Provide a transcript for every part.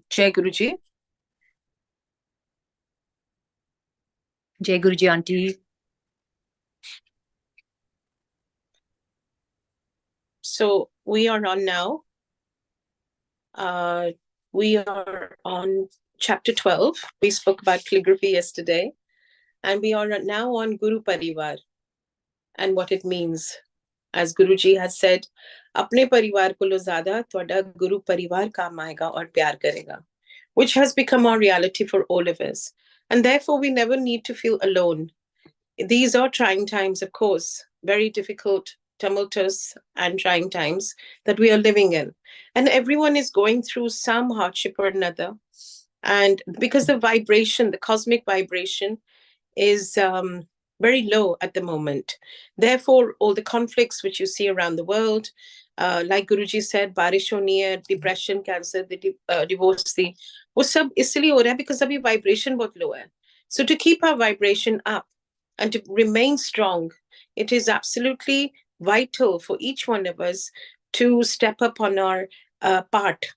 Jai Guruji. Jai Guruji Auntie. So we are on now. We are on chapter 12. We spoke about calligraphy yesterday. And we are now on Guru Parivar and what it means. As Guruji has said, अपने परिवार को लो ज़्यादा, ਤੁਹਾਡਾ Guru परिवार काम आएगा और प्यार करेगा, which has become our reality for all of us. And therefore, we never need to feel alone. These are trying times, of course, very difficult, tumultuous, and trying times that we are living in. And everyone is going through some hardship or another. And because the vibration, the cosmic vibration, is very low at the moment. Therefore, all the conflicts which you see around the world, like Guruji said, बारिश होनी है, depression, cancer, divorce, वो सब इसलिए हो रहा है because अभी vibration बहुत low है. So to keep our vibration up and to remain strong, it is absolutely vital for each one of us to step up on our part.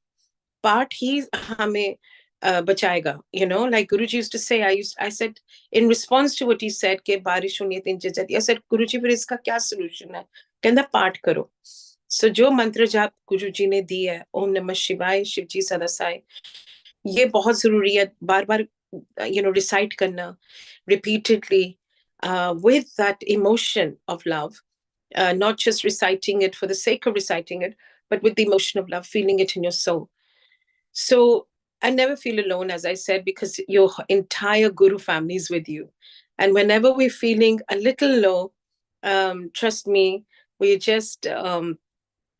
Part ही हमें bachayega. You know, like Guruji used to say, I said, in response to what he said, ke barish honi hai tin jati, I said, Guruji, fir iska kya solution hai? Kehna paठ karo. So जो मंत्र जाप गुरुजी ने दी है, ओम नमः शिवाय, शिवजी सदासाय, ये बहुत जरूरी है. बार बार recite करना repeatedly with that emotion of love, not just reciting it for the sake of reciting it, but with the emotion of love, feeling it in your soul. So I never feel alone, as I said, because your entire Guru family is with you. And whenever we're feeling a little low, trust me, we just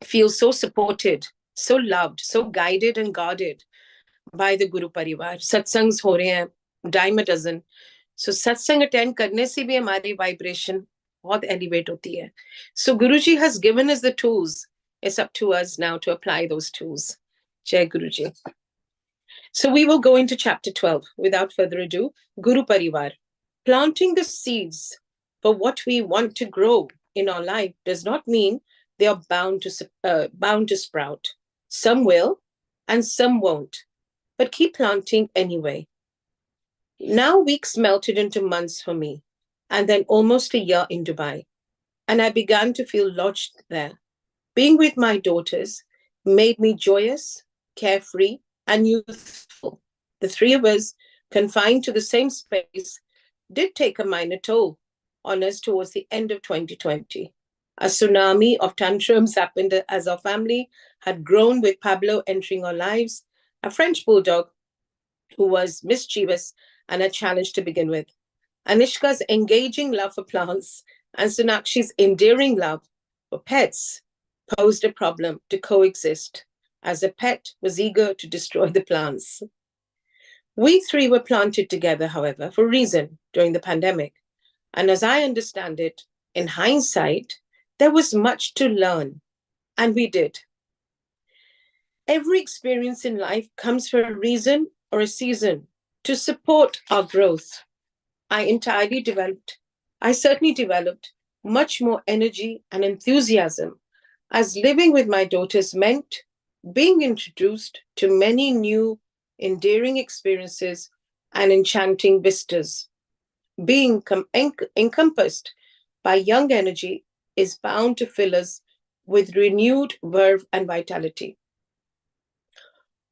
feel so supported, so loved, so guided and guarded by the Guru Parivar. Satsangs ho rahe hain, dime a dozen. So satsang attend karne se bhi hamari vibration बहुत elevate होती है. So Guruji has given us the tools. It's up to us now to apply those tools. Jai Guruji. So we will go into chapter 12. Without further ado, Guru Parivar. Planting the seeds for what we want to grow in our life does not mean they are bound to sprout. Some will and some won't, but keep planting anyway. Now weeks melted into months for me, and then almost a year in Dubai, and I began to feel lodged there. Being with my daughters made me joyous, carefree, and youthful. The three of us, confined to the same space, did take a minor toll on us towards the end of 2020. A tsunami of tantrums happened as our family had grown, with Pablo entering our lives, a French bulldog who was mischievous and a challenge to begin with. Anishka's engaging love for plants and Sonakshi's endearing love for pets posed a problem to coexist, as the pet was eager to destroy the plants. We three were planted together, however, for a reason during the pandemic. And as I understand it, in hindsight, there was much to learn, and we did. Every experience in life comes for a reason or a season to support our growth. I certainly developed much more energy and enthusiasm, as living with my daughters meant being introduced to many new, endearing experiences and enchanting vistas. Being encompassed by young energy is bound to fill us with renewed verve and vitality.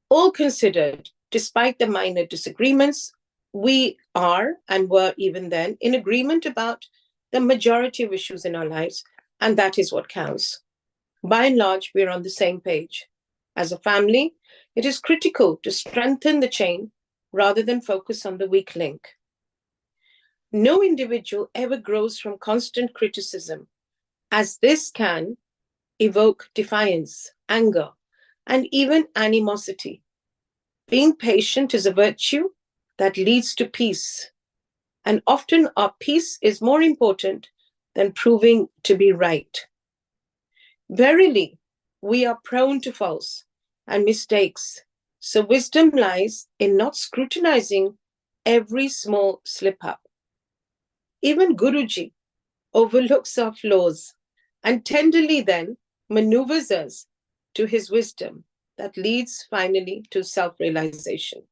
All considered, despite the minor disagreements, we are and were even then in agreement about the majority of issues in our lives, and that is what counts. By and large, we're on the same page. As a family, it is critical to strengthen the chain rather than focus on the weak link. No individual ever grows from constant criticism, as this can evoke defiance, anger, and even animosity. Being patient is a virtue that leads to peace, and often our peace is more important than proving to be right. Verily, we are prone to faults and mistakes, so wisdom lies in not scrutinizing every small slip-up. Even Guruji overlooks our flaws and tenderly then maneuvers us to his wisdom that leads finally to self-realization.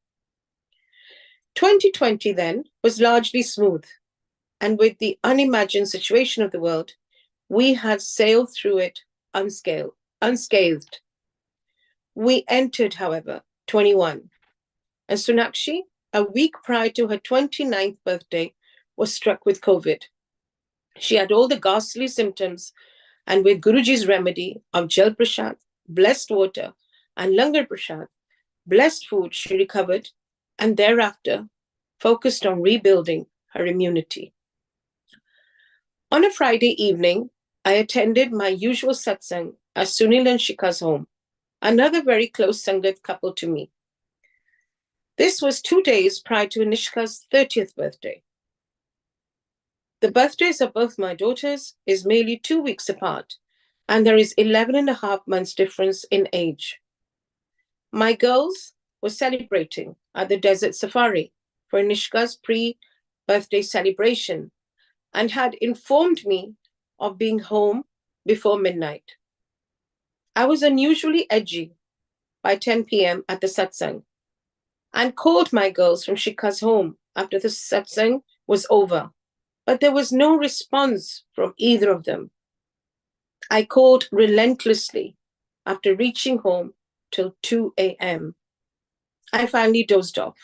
2020 then was largely smooth, and with the unimagined situation of the world, we had sailed through it unscathed. We entered, however, 21, and Sonakshi, a week prior to her 29th birthday, was struck with COVID. She had all the ghastly symptoms, and with Guruji's remedy of Jal Prasad, blessed water, and Langar Prasad, blessed food, she recovered, and thereafter focused on rebuilding her immunity. On a Friday evening, I attended my usual satsang at Sunil and Shika's home, another very close Sangat couple to me. This was 2 days prior to Nishka's 30th birthday. The birthdays of both my daughters is merely 2 weeks apart, and there is 11 and a half months difference in age. My girls were celebrating at the desert safari for Nishka's pre-birthday celebration and had informed me of being home before midnight. I was unusually edgy by 10 p.m. at the satsang and called my girls from Shika's home after the satsang was over, but there was no response from either of them. I called relentlessly after reaching home till 2 a.m. I finally dozed off.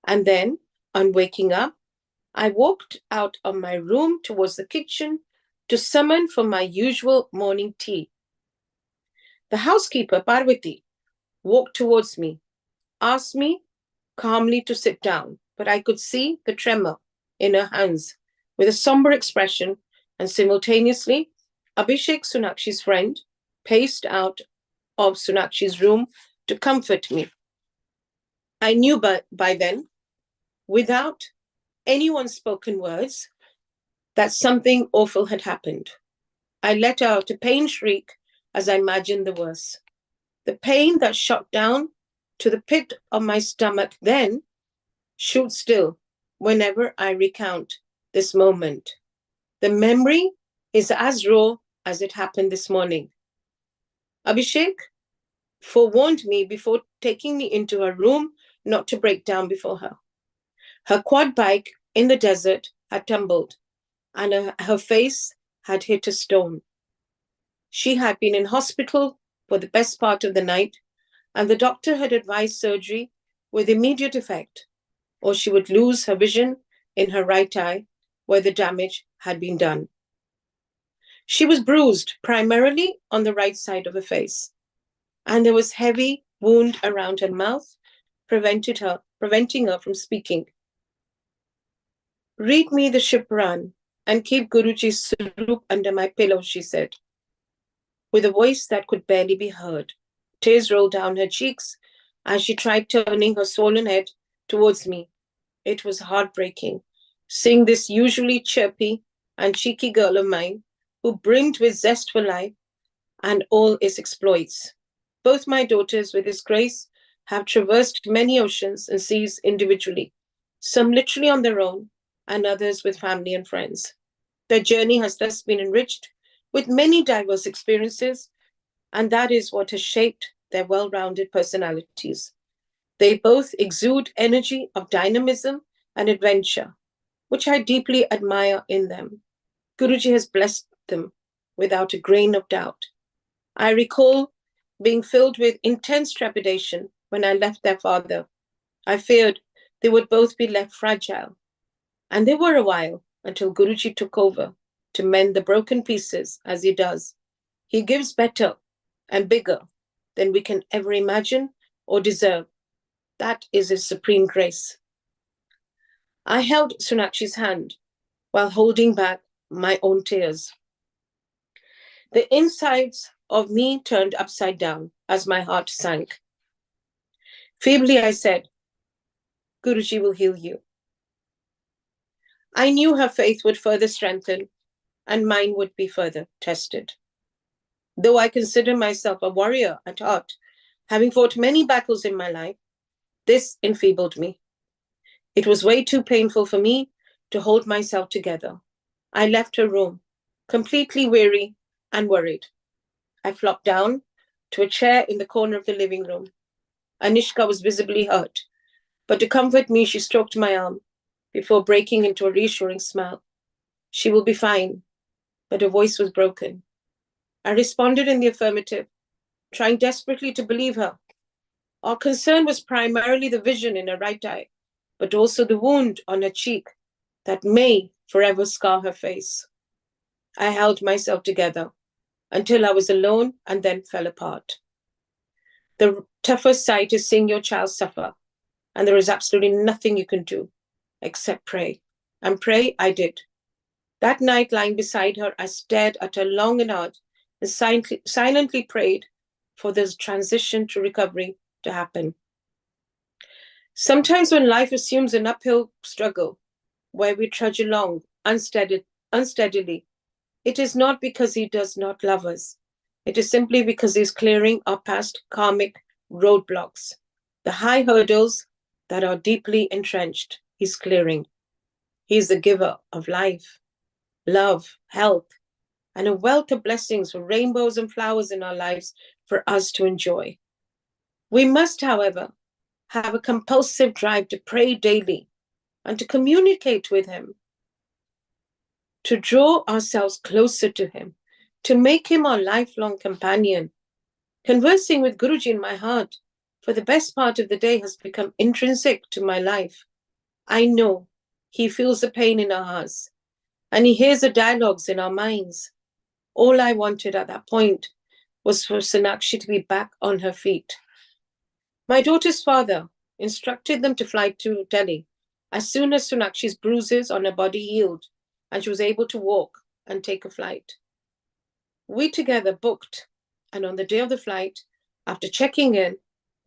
And then, on waking up, I walked out of my room towards the kitchen to summon for my usual morning tea. The housekeeper, Parvati, walked towards me, asked me calmly to sit down, but I could see the tremor in her hands with a somber expression, and simultaneously, Abhishek, Sonakshi's friend, paced out of Sonakshi's room to comfort me. I knew by then, without anyone's spoken words, that something awful had happened. I let out a pain shriek as I imagined the worst. The pain that shot down to the pit of my stomach then shoots still whenever I recount this moment. The memory is as raw as it happened this morning. Abhishek forewarned me before taking me into her room not to break down before her. Her quad bike in the desert had tumbled, and her face had hit a stone. She had been in hospital for the best part of the night, and the doctor had advised surgery with immediate effect, or she would lose her vision in her right eye where the damage had been done. She was bruised primarily on the right side of her face, and there was heavy wound around her mouth, preventing her from speaking. Read me the Shipran and keep Guruji's Swarup under my pillow, she said, with a voice that could barely be heard. Tears rolled down her cheeks as she tried turning her swollen head towards me. It was heartbreaking, seeing this usually chirpy and cheeky girl of mine, who brimmed with zest for life and all its exploits. Both my daughters, with His grace, have traversed many oceans and seas individually, some literally on their own, and others with family and friends. Their journey has thus been enriched with many diverse experiences, and that is what has shaped their well-rounded personalities. They both exude energy of dynamism and adventure, which I deeply admire in them. Guruji has blessed them without a grain of doubt. I recall being filled with intense trepidation when I left their father. I feared they would both be left fragile. And they were a while until Guruji took over to mend the broken pieces as he does. He gives better and bigger than we can ever imagine or deserve. That is His supreme grace. I held Sonakshi's hand while holding back my own tears. The insides of me turned upside down as my heart sank. Feebly I said, Guruji will heal you. I knew her faith would further strengthen and mine would be further tested. Though I consider myself a warrior at heart, having fought many battles in my life, this enfeebled me. It was way too painful for me to hold myself together. I left her room, completely weary and worried. I flopped down to a chair in the corner of the living room. Anishka was visibly hurt, but to comfort me, she stroked my arm before breaking into a reassuring smile. She will be fine, but her voice was broken. I responded in the affirmative, trying desperately to believe her. Our concern was primarily the vision in her right eye, but also the wound on her cheek that may forever scar her face. I held myself together until I was alone and then fell apart. The toughest sight is seeing your child suffer, and there is absolutely nothing you can do except pray. And pray I did. That night, lying beside her, I stared at her long and hard and silently prayed for this transition to recovery to happen. Sometimes when life assumes an uphill struggle where we trudge along unsteadily, it is not because he does not love us. It is simply because he's clearing our past karmic roadblocks, the high hurdles that are deeply entrenched. He's clearing. He's the giver of life, love, health, and a wealth of blessings for rainbows and flowers in our lives for us to enjoy. We must, however, have a compulsive drive to pray daily and to communicate with him, to draw ourselves closer to him, to make him our lifelong companion. Conversing with Guruji in my heart for the best part of the day has become intrinsic to my life. I know he feels the pain in our hearts and he hears the dialogues in our minds. All I wanted at that point was for Sonakshi to be back on her feet. My daughter's father instructed them to fly to Delhi as soon as Sonakshi's bruises on her body healed and she was able to walk and take a flight. We together booked, and on the day of the flight, after checking in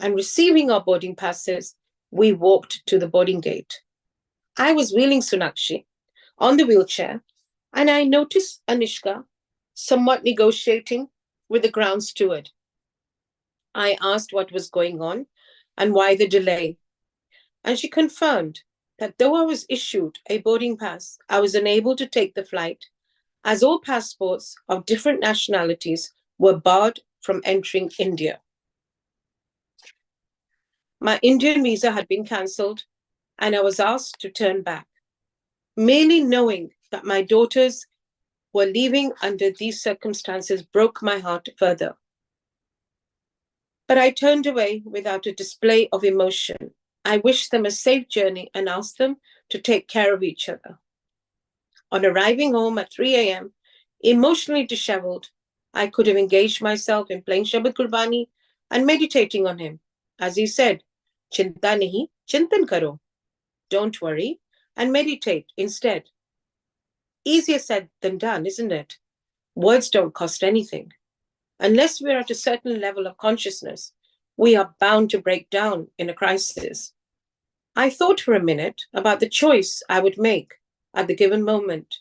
and receiving our boarding passes, we walked to the boarding gate. I was wheeling Sonakshi on the wheelchair, and I noticed Anishka somewhat negotiating with the ground steward. I asked what was going on and why the delay, and she confirmed that though I was issued a boarding pass, I was unable to take the flight, as all passports of different nationalities were barred from entering India. My Indian visa had been cancelled, and I was asked to turn back. Merely knowing that my daughters were leaving under these circumstances broke my heart further. But I turned away without a display of emotion. I wished them a safe journey and asked them to take care of each other. On arriving home at 3 a.m., emotionally disheveled, I could have engaged myself in playing Shabad Gurbani and meditating on him. As he said, Chinta nahi, chintan karo. Don't worry and meditate instead. Easier said than done, isn't it? Words don't cost anything. Unless we're at a certain level of consciousness, we are bound to break down in a crisis. I thought for a minute about the choice I would make at the given moment.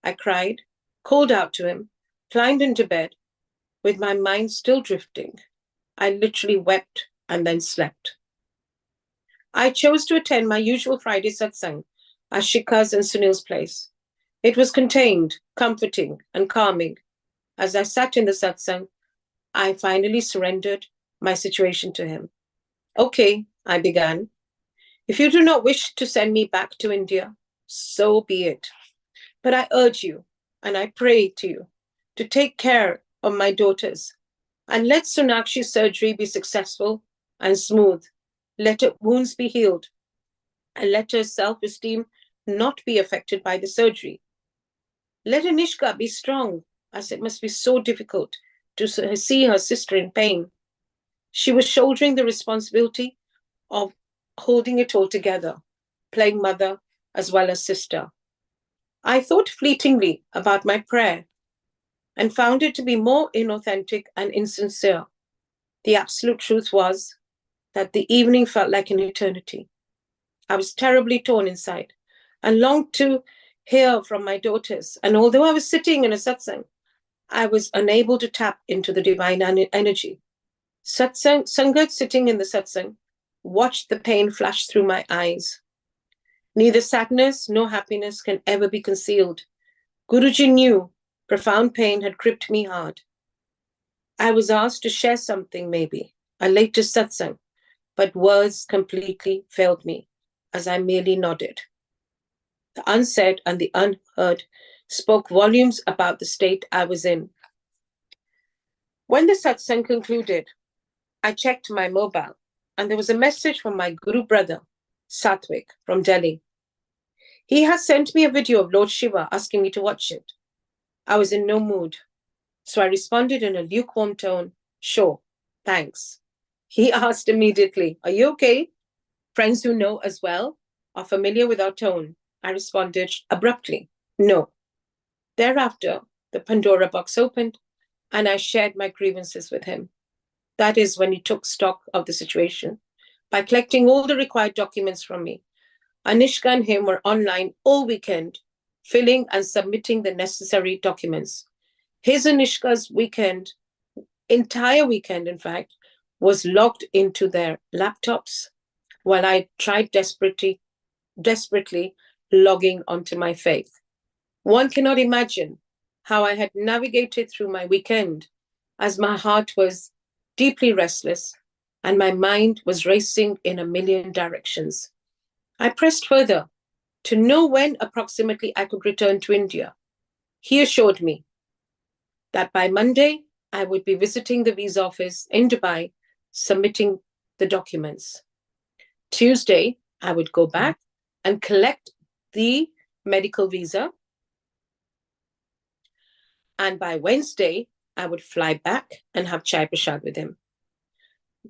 I cried, called out to him, climbed into bed, with my mind still drifting. I literally wept and then slept. I chose to attend my usual Friday satsang at Shika's and Sunil's place. It was contained, comforting, and calming. As I sat in the satsang, I finally surrendered my situation to him. Okay, I began. If you do not wish to send me back to India, so be it. But I urge you, and I pray to you, to take care of my daughters, and let Sonakshi's surgery be successful and smooth. Let her wounds be healed, and let her self-esteem not be affected by the surgery. Let Anishka be strong, as it must be so difficult to see her sister in pain. She was shouldering the responsibility of holding it all together, playing mother as well as sister. I thought fleetingly about my prayer and found it to be more inauthentic and insincere. The absolute truth was that the evening felt like an eternity. I was terribly torn inside and longed to hear from my daughters. And although I was sitting in a satsang, I was unable to tap into the divine energy. Sangat, sitting in the satsang, watched the pain flash through my eyes. Neither sadness nor happiness can ever be concealed. Guruji knew profound pain had gripped me hard. I was asked to share something, maybe, a latest satsang, but words completely failed me as I merely nodded. The unsaid and the unheard spoke volumes about the state I was in. When the satsang concluded, I checked my mobile and there was a message from my Guru brother, Satvik, from Delhi. He has sent me a video of Lord Shiva asking me to watch it. I was in no mood, so I responded in a lukewarm tone, sure, thanks. He asked immediately, are you okay? Friends who know as well are familiar with our tone. I responded abruptly, no. Thereafter, the Pandora box opened and I shared my grievances with him. That is when he took stock of the situation by collecting all the required documents from me. Anishka and him were online all weekend, filling and submitting the necessary documents. His Anishka's entire weekend, in fact, was logged into their laptops while I tried desperately logging onto my faith. One cannot imagine how I had navigated through my weekend as my heart was deeply restless and my mind was racing in a million directions. I pressed further to know when approximately I could return to India. He assured me that by Monday, I would be visiting the visa office in Dubai, submitting the documents. Tuesday, I would go back and collect the medical visa. And by Wednesday, I would fly back and have chai prashad with him.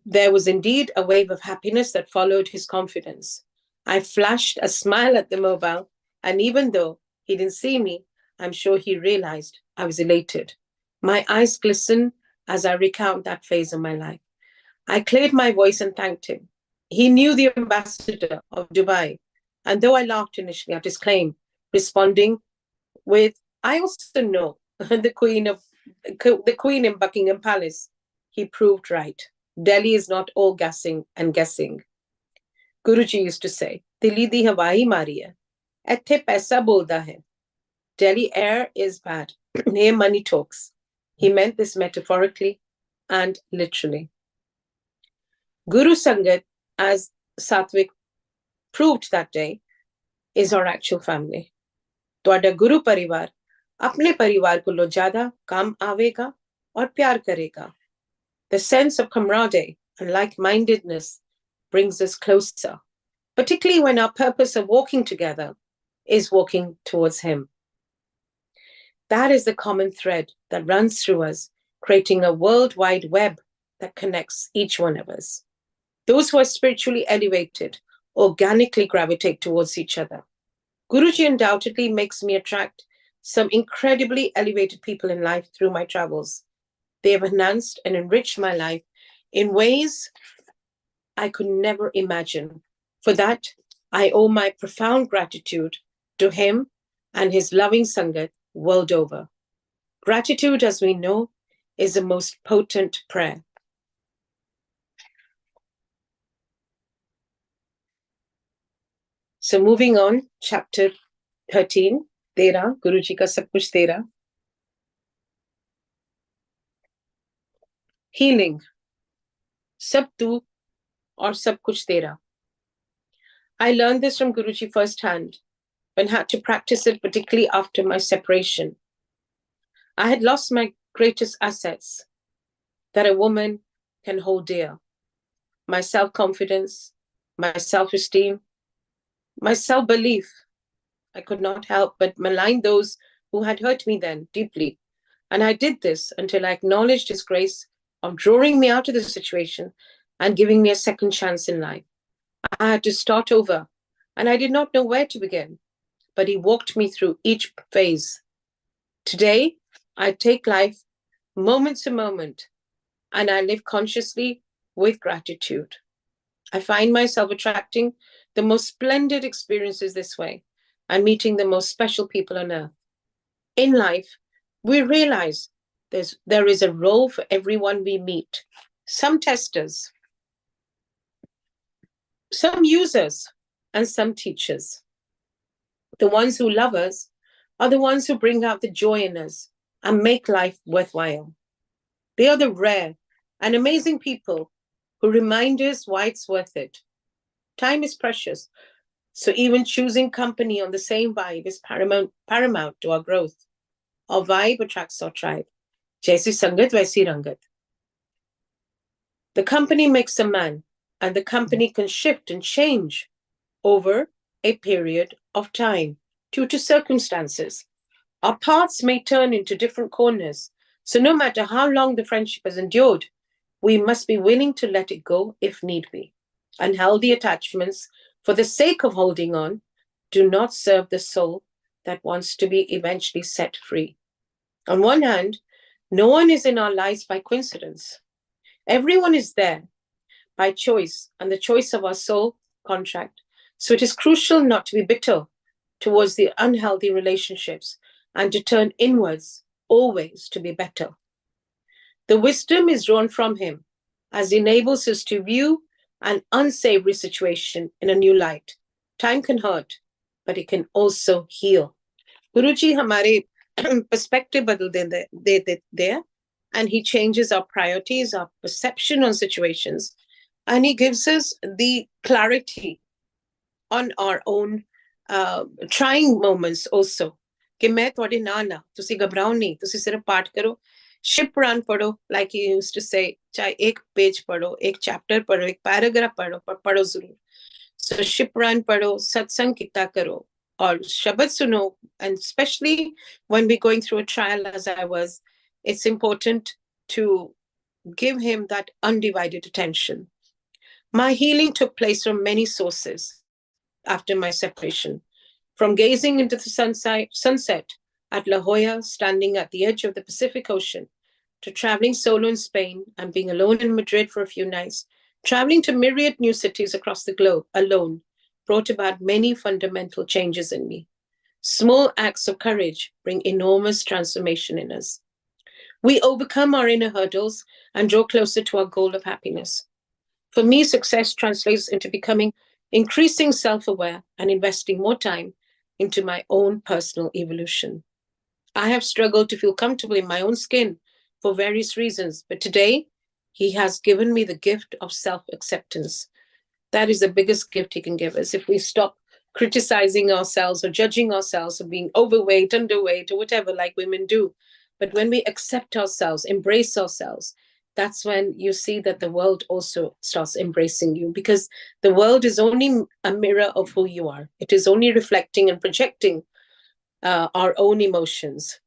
There was indeed a wave of happiness that followed his confidence. I flashed a smile at the mobile, and even though he didn't see me, I'm sure he realized I was elated. My eyes glisten as I recount that phase of my life. I cleared my voice and thanked him. He knew the ambassador of Dubai, and though I laughed initially at his claim, responding with, I also know the Queen in Buckingham Palace, he proved right. Delhi is not all gassing and guessing. Guruji used to say, Dili di Hawaii mari hai, ethe paisa bolda hai. Delhi air is bad. Here money talks. He meant this metaphorically and literally. Guru Sangat, as Satvik proved that day, is our actual family. ਤੁਹਾਡਾ गुरु परिवार अपने परिवार को लो ज्यादा काम आवेगा और प्यार करेगा. The sense of camaraderie and like-mindedness brings us closer, particularly when our purpose of walking together is walking towards him. That is the common thread that runs through us, creating a worldwide web that connects each one of us. Those who are spiritually elevated organically gravitate towards each other. Guruji undoubtedly makes me attract some incredibly elevated people in life through my travels. They have enhanced and enriched my life in ways I could never imagine. For that, I owe my profound gratitude to him and his loving Sangat world over. Gratitude, as we know, is the most potent prayer. So moving on, chapter 13, Tera, Guruji ka sab kuch tera. Healing. Sab tu or sab kuch tera. I learned this from Guruji firsthand and had to practice it, particularly after my separation. I had lost my greatest assets that a woman can hold dear. My self-confidence, my self-esteem, my self-belief. I could not help but malign those who had hurt me then deeply. And I did this until I acknowledged his grace of drawing me out of the situation and giving me a second chance in life. I had to start over, and I did not know where to begin, but he walked me through each phase. Today, I take life moment to moment, and I live consciously with gratitude. I find myself attracting the most splendid experiences this way and meeting the most special people on earth. In life, we realize there is a role for everyone we meet. Some testers, some users, and some teachers. The ones who love us are the ones who bring out the joy in us and make life worthwhile. They are the rare and amazing people who remind us why it's worth it. Time is precious, so even choosing company on the same vibe is paramount to our growth. Our vibe attracts our tribe. Jaisi sangat, vaisi rangat. The company makes a man, and the company can shift and change over a period of time due to circumstances. Our paths may turn into different corners, so no matter how long the friendship has endured, we must be willing to let it go if need be. Unhealthy attachments, for the sake of holding on, do not serve the soul that wants to be eventually set free. On one hand, no one is in our lives by coincidence. Everyone is there by choice and the choice of our soul contract. So it is crucial not to be bitter towards the unhealthy relationships and to turn inwards always to be better. The wisdom is drawn from him as it enables us to view an unsavory situation in a new light. Time can hurt, but it can also heal. Guruji हमारे perspective बदल देते हैं, and he changes our priorities, our perception on situations, and he gives us the clarity on our own trying moments also. कि मैं थोड़ी ना तुसी घबराओ नहीं, तुसी सिर्फ पाठ करो, शिव पुराण पढ़ो, like he used to say, चाहे एक पेज पढ़ो, एक चैप्टर पढ़ो, एक पैराग्राफ पढ़ो, पर पढ़ो जरूर. So शिव पुराण पढ़ो, सत्संग कितना करो, और शब्द सुनो, and especially when we're going through a trial as I was, it's important to give him that undivided attention. My healing took place from many sources after my separation, from gazing into the sunset at La Jolla, standing at the edge of the Pacific Ocean, to traveling solo in Spain and being alone in Madrid for a few nights. Traveling to myriad new cities across the globe alone brought about many fundamental changes in me. Small acts of courage bring enormous transformation in us. We overcome our inner hurdles and draw closer to our goal of happiness. For me, success translates into becoming increasing self-aware and investing more time into my own personal evolution. I have struggled to feel comfortable in my own skin for various reasons, but today he has given me the gift of self-acceptance. That is the biggest gift he can give us. If we stop criticizing ourselves or judging ourselves for being overweight, underweight, or whatever, like women do, but when we accept ourselves, embrace ourselves, that's when you see that the world also starts embracing you, because the world is only a mirror of who you are. It is only reflecting and projecting our own emotions.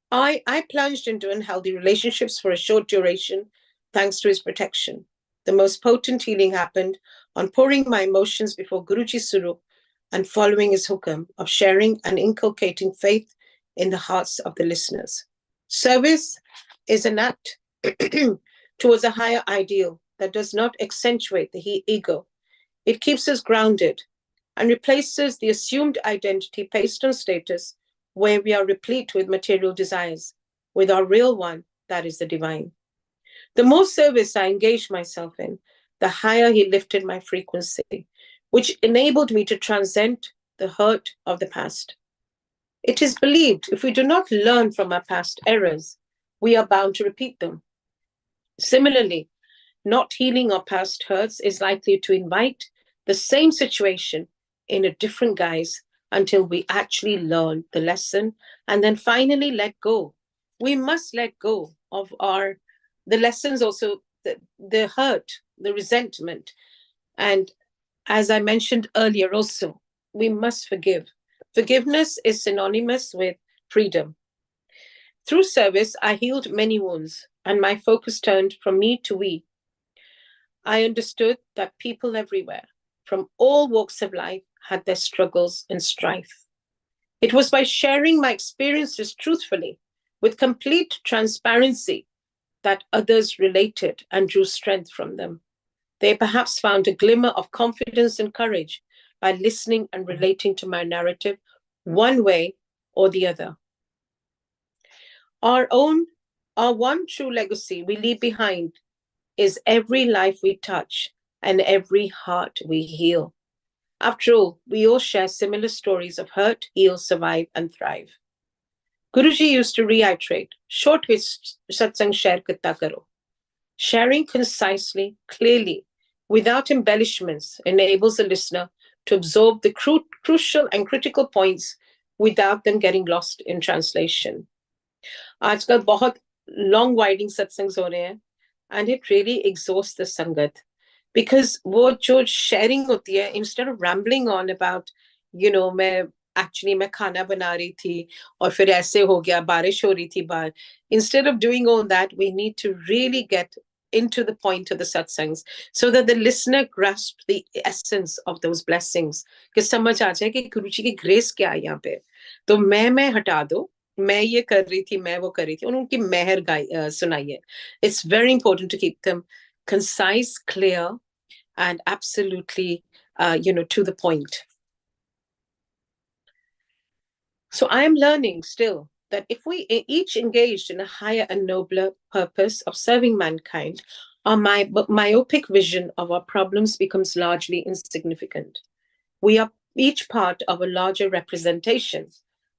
I plunged into unhealthy relationships for a short duration, thanks to his protection. The most potent healing happened on pouring my emotions before Guruji Suru and following his hukam of sharing and inculcating faith in the hearts of the listeners. Service is an act towards a higher ideal that does not accentuate the ego. It keeps us grounded and replaces the assumed identity based on status, where we are replete with material desires, with our real one, that is the divine. The more service I engaged myself in, the higher he lifted my frequency, which enabled me to transcend the hurt of the past. It is believed if we do not learn from our past errors, we are bound to repeat them. Similarly, not healing our past hurts is likely to invite the same situation in a different guise until we actually learn the lesson and then finally let go. We must let go of the lessons, also the hurt, the resentment. And as I mentioned earlier also, we must forgive. Forgiveness is synonymous with freedom. Through service, I healed many wounds, and my focus turned from me to we. I understood that people everywhere, from all walks of life, had their struggles and strife. It was by sharing my experiences truthfully, with complete transparency, that others related and drew strength from them. They perhaps found a glimmer of confidence and courage by listening and relating to my narrative one way or the other. Our one true legacy we leave behind is every life we touch and every heart we heal. After all, we all share similar stories of hurt, heal, survive, and thrive. Guruji used to reiterate, short with satsang share kitta karo. Sharing concisely, clearly, without embellishments, enables the listener to absorb the crucial and critical points without them getting lost in translation. आजकल बहुत long winding satsangs हो रहे हैं, and it really exhausts the sangat, because वो जो sharing होती है, instead of rambling on about, मैं खाना बना रही थी और फिर ऐसे हो गया, बारिश हो रही थी बाहर. Instead of doing all that, we need to really get into the point of the satsangs so that the listener grasps the essence of those blessings. कि समझ आ जाए कि गुरु जी की grace क्या है यहाँ पे. तो मैं हटा दो, मैं ये कर रही थी, मैं वो कर रही थी, और उनकी मेहर सुनाइए. It's very important to keep them concise, clear, and absolutely, to the point. So I am learning still that if we each engaged in a higher and nobler purpose of serving mankind, our myopic vision of our problems becomes largely insignificant. We are each part of a larger representation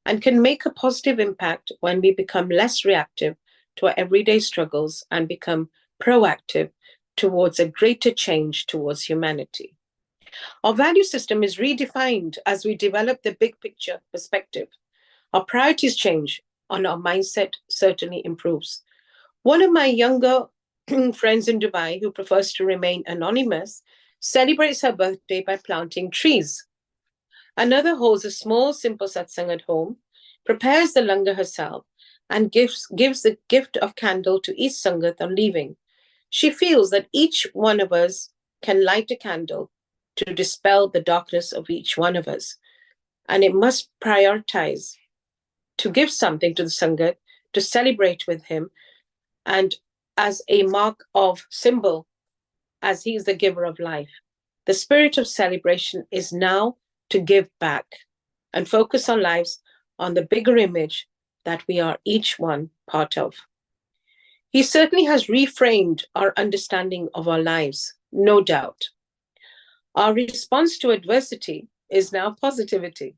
and can make a positive impact when we become less reactive to our everyday struggles and become proactive towards a greater change towards humanity. Our value system is redefined as we develop the big picture perspective. Our priorities change, and our mindset certainly improves. One of my younger friends in Dubai, who prefers to remain anonymous, celebrates her birthday by planting trees. Another holds a small, simple satsang at home, prepares the langar herself, and gives the gift of candle to each sangat on leaving. She feels that each one of us can light a candle to dispel the darkness of each one of us, and it must prioritize to give something to the Sangat, to celebrate with him, and as a mark of symbol, as he is the giver of life. The spirit of celebration is now to give back and focus our lives on the bigger image that we are each one part of. He certainly has reframed our understanding of our lives, no doubt. Our response to adversity is now positivity.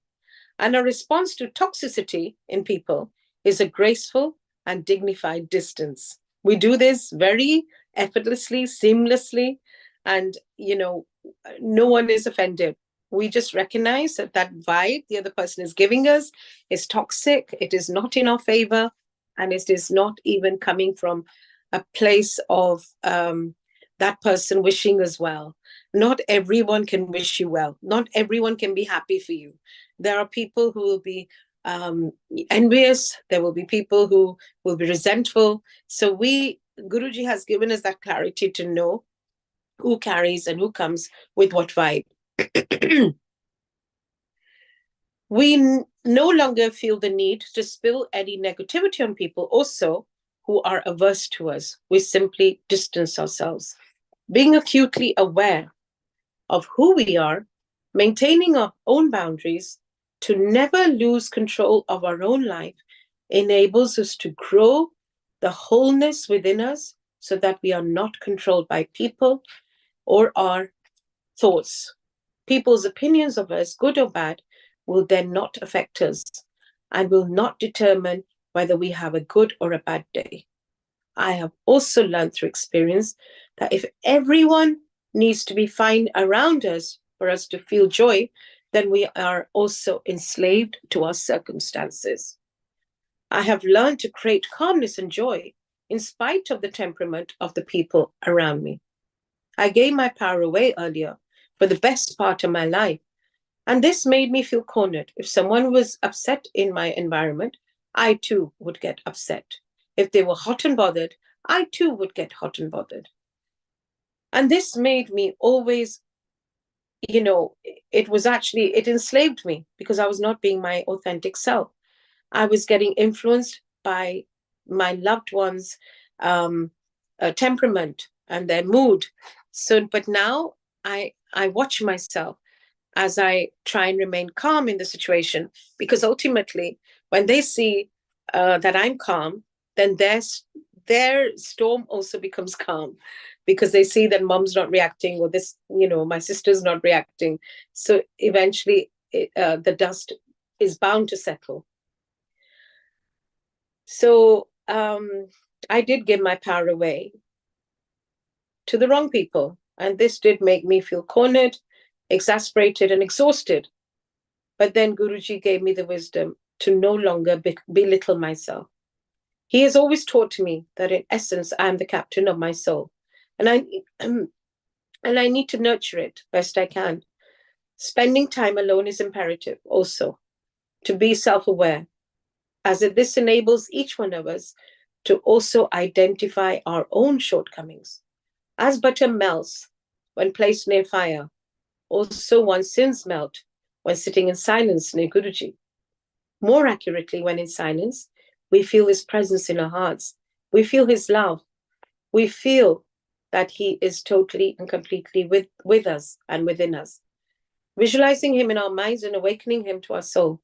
And a response to toxicity in people is a graceful and dignified distance. We do this very effortlessly, seamlessly, and no one is offended. We just recognize that that vibe the other person is giving us is toxic, it is not in our favor, and it is not even coming from a place of that person wishing us well. Not everyone can wish you well. Not everyone can be happy for you. There are people who will be envious. There will be people who will be resentful. So Guruji has given us that clarity to know who carries and who comes with what vibe. We no longer feel the need to spill any negativity on people also who are averse to us. We simply distance ourselves. Being acutely aware of who we are, maintaining our own boundaries, to never lose control of our own life enables us to grow the wholeness within us so that we are not controlled by people or our thoughts. People's opinions of us, good or bad, will then not affect us and will not determine whether we have a good or a bad day. I have also learned through experience that if everyone needs to be fine around us for us to feel joy, then we are also enslaved to our circumstances. I have learned to create calmness and joy in spite of the temperament of the people around me. I gave my power away earlier for the best part of my life, and this made me feel cornered. If someone was upset in my environment, I too would get upset. If they were hot and bothered, I too would get hot and bothered. And this made me always, it enslaved me because I was not being my authentic self. I was getting influenced by my loved ones' temperament and their mood. But now I watch myself as I try and remain calm in the situation, because ultimately, when they see that I'm calm, then their storm also becomes calm, because they see that mom's not reacting, or my sister's not reacting. So eventually the dust is bound to settle. So I did give my power away to the wrong people. And this did make me feel cornered, exasperated, and exhausted. But then Guruji gave me the wisdom to no longer belittle myself. He has always taught me that in essence, I am the captain of my soul. And I need to nurture it best I can. Spending time alone is imperative also to be self-aware, as this enables each one of us to also identify our own shortcomings. As butter melts when placed near fire, also one's sins melt when sitting in silence near Guruji. More accurately, when in silence, we feel his presence in our hearts. We feel his love. We feel that he is totally and completely with us and within us. Visualizing him in our minds and awakening him to our soul.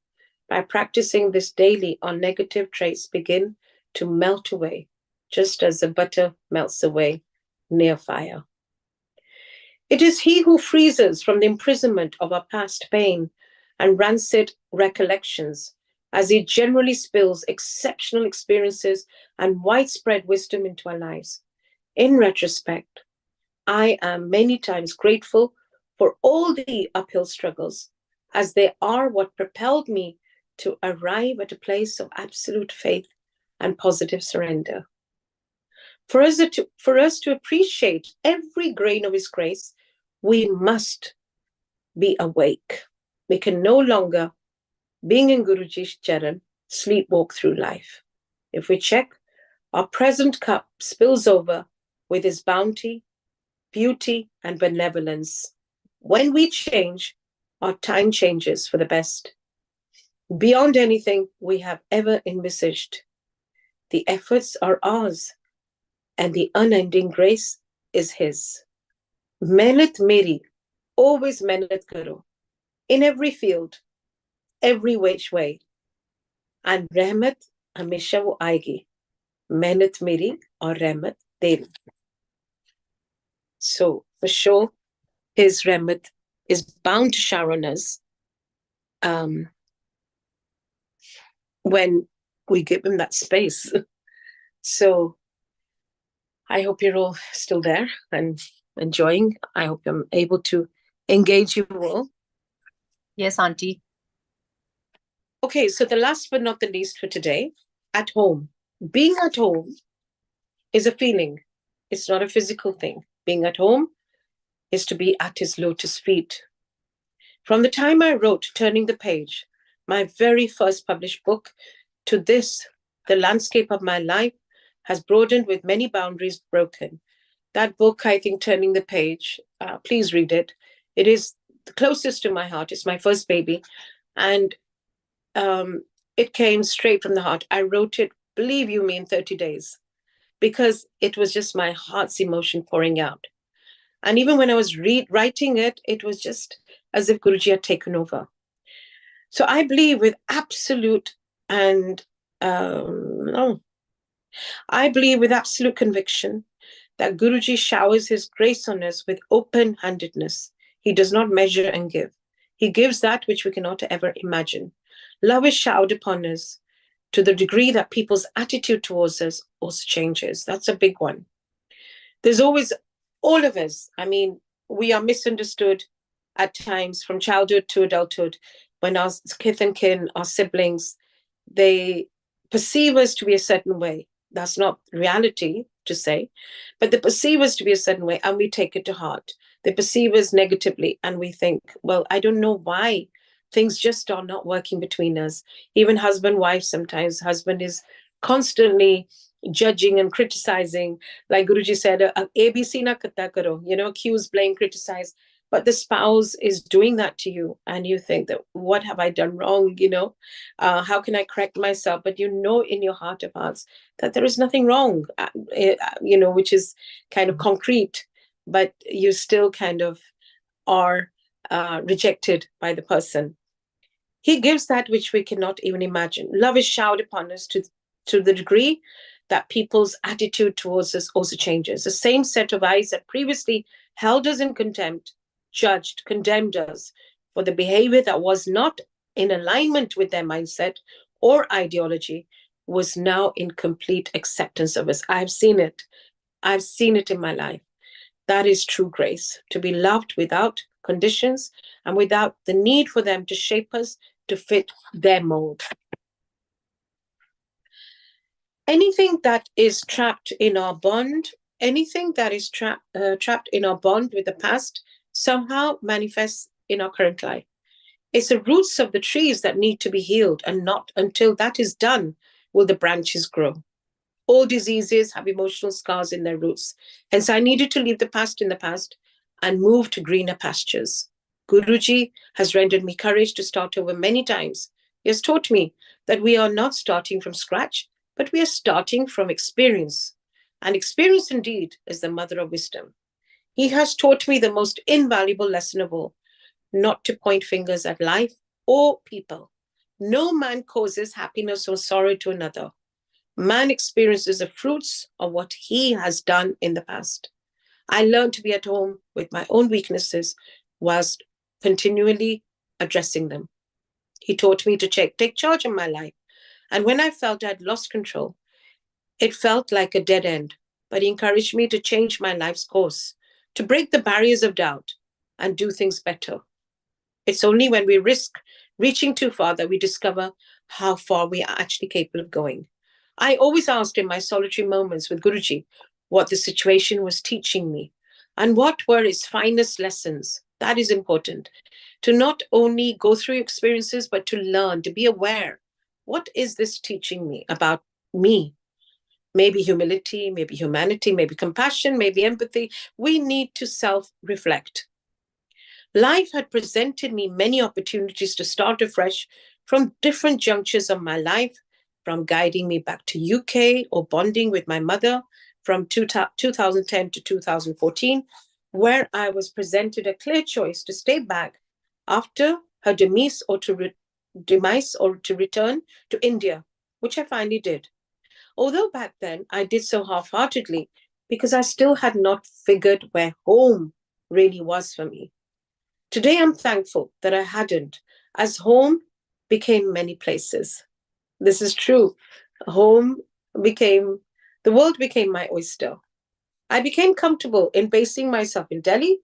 By practicing this daily, our negative traits begin to melt away, just as the butter melts away near fire. It is he who frees us from the imprisonment of our past pain and rancid recollections, as he generally spills exceptional experiences and widespread wisdom into our lives. In retrospect, I am many times grateful for all the uphill struggles, as they are what propelled me to arrive at a place of absolute faith and positive surrender. For us to appreciate every grain of his grace, we must be awake. We can no longer, being in Guruji's charan, sleepwalk through life. If we check, our present cup spills over with his bounty, beauty, and benevolence. When we change, our time changes for the best. Beyond anything we have ever envisaged. The efforts are ours, and the unending grace is his. Mehnat meri, always mehnat karo, in every field, every which way. And रहमत हमेशा वो आएगी. मेहनत मेरी और रहमत तेरी. So for sure, his rahmat is bound to shower on us when we give him that space. So I hope you're all still there and enjoying. I hope I'm able to engage you all. Yes, Auntie. Okay, so the last but not the least for today, at home. Being at home is a feeling. It's not a physical thing. Being at home is to be at his lotus feet. From the time I wrote Turning the Page, my very first published book, to this, the landscape of my life has broadened with many boundaries broken. That book, I think, Turning the Page, please read it. It is the closest to my heart. It's my first baby. And it came straight from the heart. I wrote it, believe you me, in 30 days, because it was just my heart's emotion pouring out. And even when I was writing it, it was just as if Guruji had taken over. So I believe with absolute and I believe with absolute conviction that Guruji showers his grace on us with open-handedness. He does not measure and give. He gives that which we cannot ever imagine. Love is showered upon us to the degree that people's attitude towards us also changes. That's a big one. There's always, all of us, I mean, we are misunderstood at times from childhood to adulthood when our kith and kin, our siblings, they perceive us to be a certain way. That's not reality to say, but they perceive us to be a certain way and we take it to heart. They perceive us negatively and we think, well, I don't know why things just are not working between us. Even husband, wife, sometimes husband is constantly judging and criticizing. Like Guruji said, ABC na kata karo, accuse, blame, criticize. But the spouse is doing that to you and you think that, what have I done wrong? How can I correct myself? But you know in your heart of hearts that there is nothing wrong, which is kind of concrete, but you still kind of are rejected by the person. He gives that which we cannot even imagine. Love is showered upon us to the degree that people's attitude towards us also changes. The same set of eyes that previously held us in contempt, judged, condemned us for the behavior that was not in alignment with their mindset or ideology, was now in complete acceptance of us. I've seen it. I've seen it in my life. That is true grace, to be loved without conditions and without the need for them to shape us to fit their mold. Anything that is trapped in our bond, anything that is trapped in our bond with the past somehow manifests in our current life. It's the roots of the trees that need to be healed, and not until that is done will the branches grow. All diseases have emotional scars in their roots. And so I needed to leave the past in the past and move to greener pastures. Guruji has rendered me courage to start over many times. He has taught me that we are not starting from scratch, but we are starting from experience. And experience indeed is the mother of wisdom. He has taught me the most invaluable lesson of all, not to point fingers at life or people. No man causes happiness or sorrow to another. Man experiences the fruits of what he has done in the past. I learned to be at home with my own weaknesses whilst continually addressing them. He taught me to take charge of my life. And when I felt I had lost control, it felt like a dead end. But he encouraged me to change my life's course, to break the barriers of doubt and do things better. It's only when we risk reaching too far that we discover how far we are actually capable of going. I always asked in my solitary moments with Guruji what the situation was teaching me and what were its finest lessons. That is important. To not only go through experiences, but to learn, to be aware. What is this teaching me about me? Maybe humility, maybe humanity, maybe compassion, maybe empathy. We need to self-reflect. Life had presented me many opportunities to start afresh from different junctures of my life, from guiding me back to UK or bonding with my mother from 2010 to 2014, where I was presented a clear choice to stay back after her demise or to return to India, which I finally did. Although back then I did so half-heartedly because I still had not figured where home really was for me. Today, I'm thankful that I hadn't, as home became many places. This is true. Home became, the world became my oyster. I became comfortable in basing myself in Delhi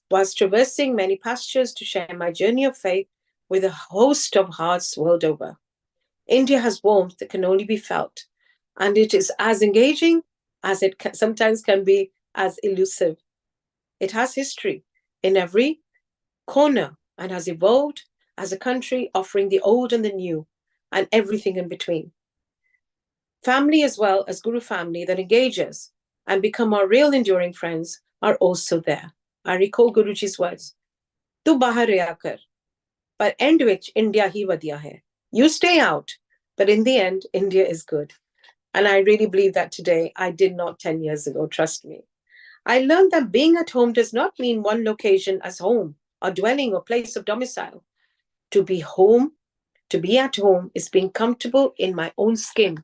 whilst traversing many pastures to share my journey of faith with a host of hearts world over. India has warmth that can only be felt, and it is as engaging as it sometimes can be as elusive. It has history in every corner and has evolved as a country offering the old and the new and everything in between. Family as well as Guru family that engage us and become our real enduring friends are also there. I recall Guruji's words, Tu bahar raya kar, but end which India hi vadiya hai. You stay out, but in the end, India is good. And I really believe that today. I did not 10 years ago, trust me. I learned that being at home does not mean one location as home, or dwelling or place of domicile. To be home, to be at home is being comfortable in my own skin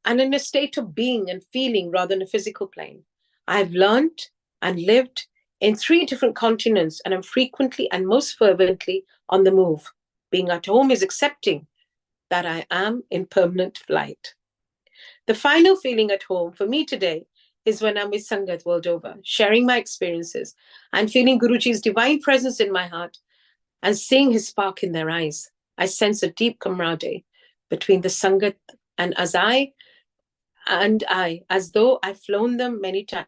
and in a state of being and feeling rather than a physical plane. I've learned and lived in 3 different continents and am frequently and most fervently on the move. Being at home is accepting that I am in permanent flight. The final feeling at home for me today is when I'm with Sangat world over, sharing my experiences and feeling Guruji's divine presence in my heart and seeing his spark in their eyes. I sense a deep camaraderie between the Sangat and as though I've flown them many times.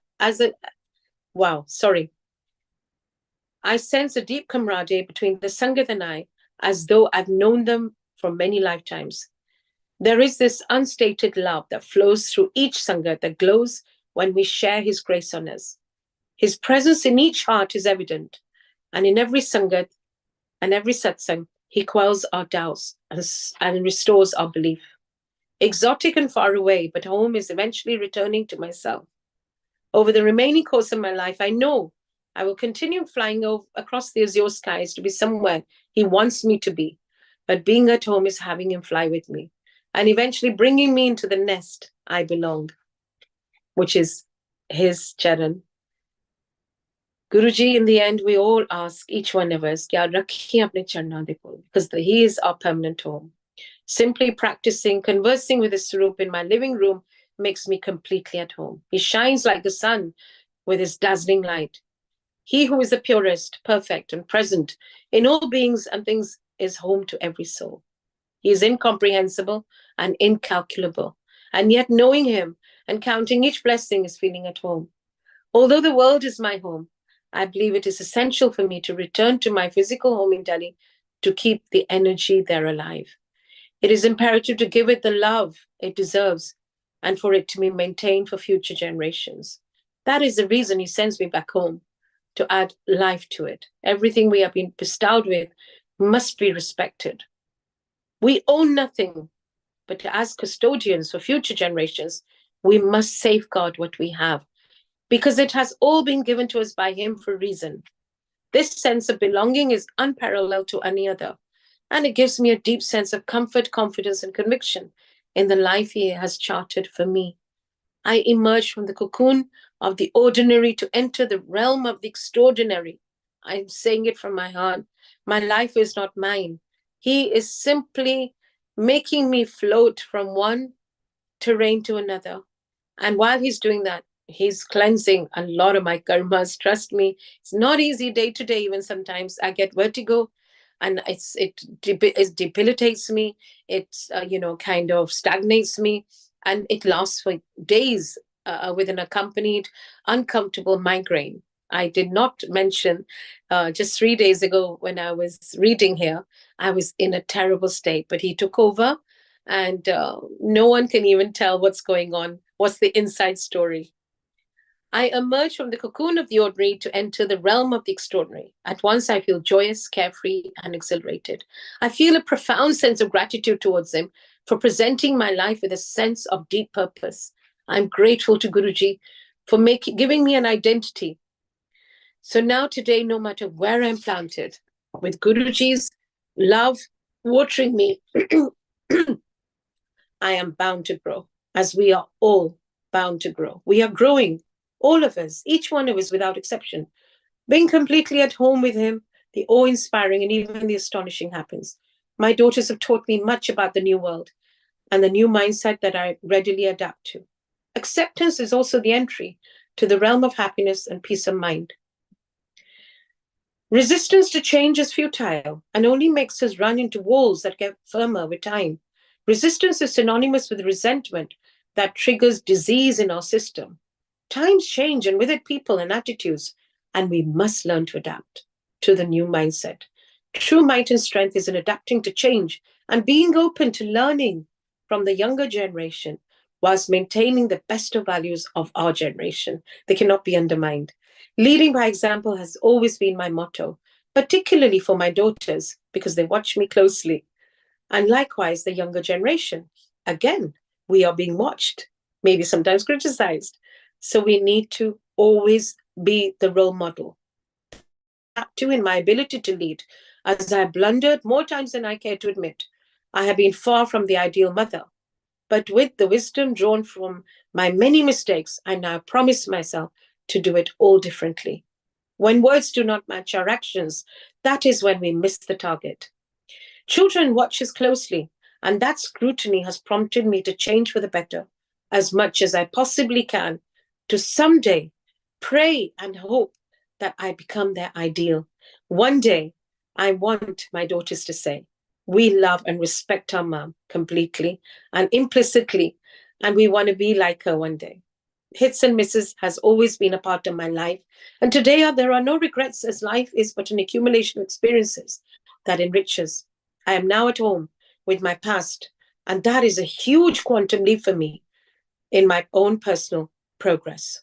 I sense a deep camaraderie between the Sangat and I, as though I've known them for many lifetimes. There is this unstated love that flows through each Sangat that glows when we share his grace on us. His presence in each heart is evident, and in every Sangat and every satsang, he quells our doubts and restores our belief. Exotic and far away, but home is eventually returning to myself. Over the remaining course of my life, I know I will continue flying across the azure skies to be somewhere he wants me to be. But being at home is having him fly with me and eventually bringing me into the nest I belong, which is his charan. Guruji, in the end, we all ask each one of us, because he is our permanent home. Simply practicing, conversing with the Swarup in my living room makes me completely at home. He shines like the sun with his dazzling light. He who is the purest, perfect, and present in all beings and things is home to every soul. He is incomprehensible and incalculable, and yet knowing him and counting each blessing is feeling at home. Although the world is my home, I believe it is essential for me to return to my physical home in Delhi to keep the energy there alive. It is imperative to give it the love it deserves and for it to be maintained for future generations. That is the reason he sends me back home, to add life to it. Everything we have been bestowed with must be respected. We own nothing, but as custodians for future generations, we must safeguard what we have because it has all been given to us by him for a reason. This sense of belonging is unparalleled to any other, and it gives me a deep sense of comfort, confidence, and conviction in the life he has charted for me. I emerge from the cocoon of the ordinary to enter the realm of the extraordinary. I'm saying it from my heart. My life is not mine. He is simply making me float from one terrain to another. And while he's doing that, he's cleansing a lot of my karmas. Trust me, it's not easy day to day. Even sometimes I get vertigo, and it debilitates me. It kind of stagnates me, and it lasts for days with an accompanied uncomfortable migraine. I did not mention just 3 days ago when I was reading here, I was in a terrible state, but he took over and no one can even tell what's going on. What's the inside story? I emerge from the cocoon of the ordinary to enter the realm of the extraordinary. At once, I feel joyous, carefree, and exhilarated. I feel a profound sense of gratitude towards him for presenting my life with a sense of deep purpose. I'm grateful to Guruji for giving me an identity. So now today, no matter where I'm planted, with Guruji's love watering me, I am bound to grow, as we are all bound to grow. We are growing, all of us, each one of us without exception. Being completely at home with him, the awe-inspiring and even the astonishing happens. My daughters have taught me much about the new world and the new mindset that I readily adapt to. Acceptance is also the entry to the realm of happiness and peace of mind. Resistance to change is futile and only makes us run into walls that get firmer with time. Resistance is synonymous with resentment that triggers disease in our system. Times change, and with it, people and attitudes, and we must learn to adapt to the new mindset. True might and strength is in adapting to change and being open to learning from the younger generation whilst maintaining the best of values of our generation. They cannot be undermined. Leading by example has always been my motto, particularly for my daughters, because they watch me closely. And likewise, the younger generation. Again, we are being watched, maybe sometimes criticized. So we need to always be the role model. That too, in my ability to lead, as I have blundered more times than I care to admit, I have been far from the ideal mother. But with the wisdom drawn from my many mistakes, I now promise myself to do it all differently. When words do not match our actions, that is when we miss the target. Children watch us closely, and that scrutiny has prompted me to change for the better as much as I possibly can to someday pray and hope that I become their ideal. One day, I want my daughters to say, we love and respect our mom completely and implicitly, and we want to be like her one day. Hits and misses has always been a part of my life, and today there are no regrets, as life is but an accumulation of experiences that enriches. I am now at home with my past, and that is a huge quantum leap for me in my own personal progress.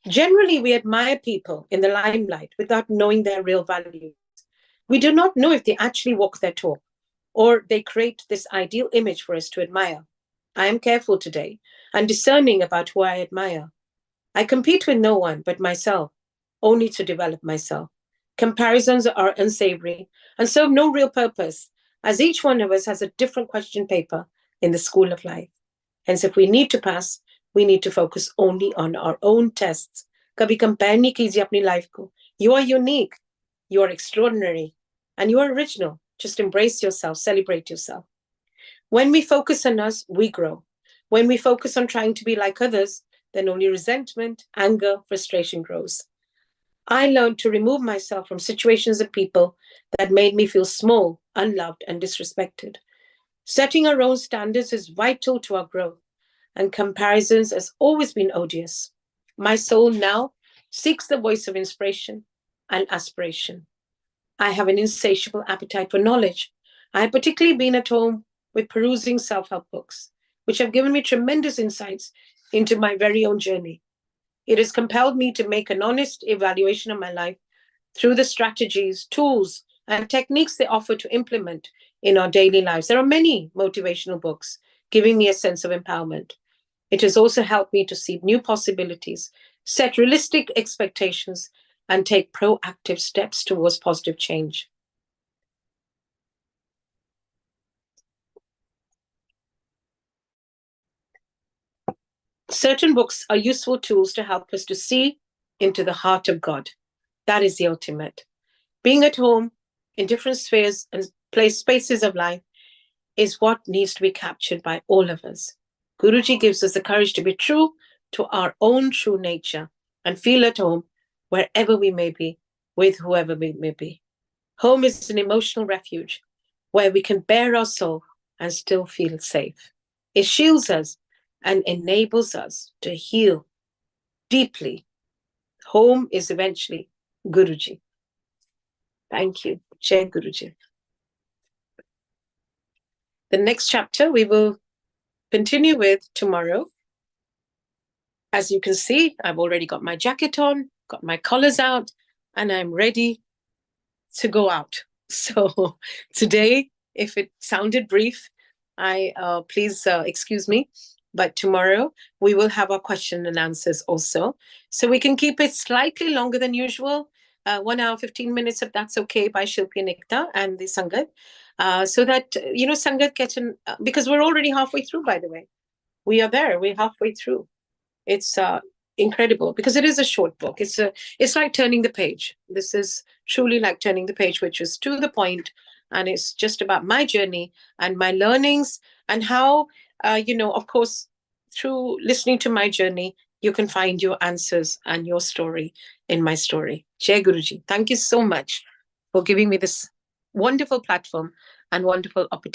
Generally, we admire people in the limelight without knowing their real values. We do not know if they actually walk their talk or they create this ideal image for us to admire. I am careful today and discerning about who I admire. I compete with no one but myself, only to develop myself. Comparisons are unsavory and serve no real purpose, as each one of us has a different question paper in the school of life. Hence, if we need to pass, we need to focus only on our own tests. Kabhi compare nahi kijiye apni life ko. You are unique, you are extraordinary, and you are original. Just embrace yourself, celebrate yourself. When we focus on us, we grow. When we focus on trying to be like others, then only resentment, anger, frustration grows. I learned to remove myself from situations and people that made me feel small, unloved, and disrespected. Setting our own standards is vital to our growth, and comparisons has always been odious. My soul now seeks the voice of inspiration and aspiration. I have an insatiable appetite for knowledge. I have particularly been at home with perusing self help books, which have given me tremendous insights into my very own journey. It has compelled me to make an honest evaluation of my life through the strategies, tools, and techniques they offer to implement in our daily lives. There are many motivational books giving me a sense of empowerment. It has also helped me to see new possibilities, set realistic expectations, and take proactive steps towards positive change. Certain books are useful tools to help us to see into the heart of God. That is the ultimate. Being at home in different spheres and spaces of life is what needs to be captured by all of us. Guruji gives us the courage to be true to our own true nature and feel at home wherever we may be, with whoever we may be. Home is an emotional refuge where we can bare our soul and still feel safe. It shields us and enables us to heal deeply. Home is eventually Guruji. Thank you. Jai Guruji. The next chapter we will continue with tomorrow. As you can see, I've already got my jacket on, got my collars out, and I'm ready to go out. So today, if it sounded brief, please excuse me. But tomorrow we will have our question and answers also. So we can keep it slightly longer than usual, 1 hour, 15 minutes, if that's okay, by Shilpi and Ekta and the Sangat. So that, Sangat gets in, because we're already halfway through, by the way. We are there, we're halfway through. It's incredible because it is a short book. It's like turning the page. This is truly like turning the page, which is to the point, and it's just about my journey and my learnings and how, of course, through listening to my journey, you can find your answers and your story in my story. Jai Guruji, thank you so much for giving me this wonderful platform and wonderful opportunity.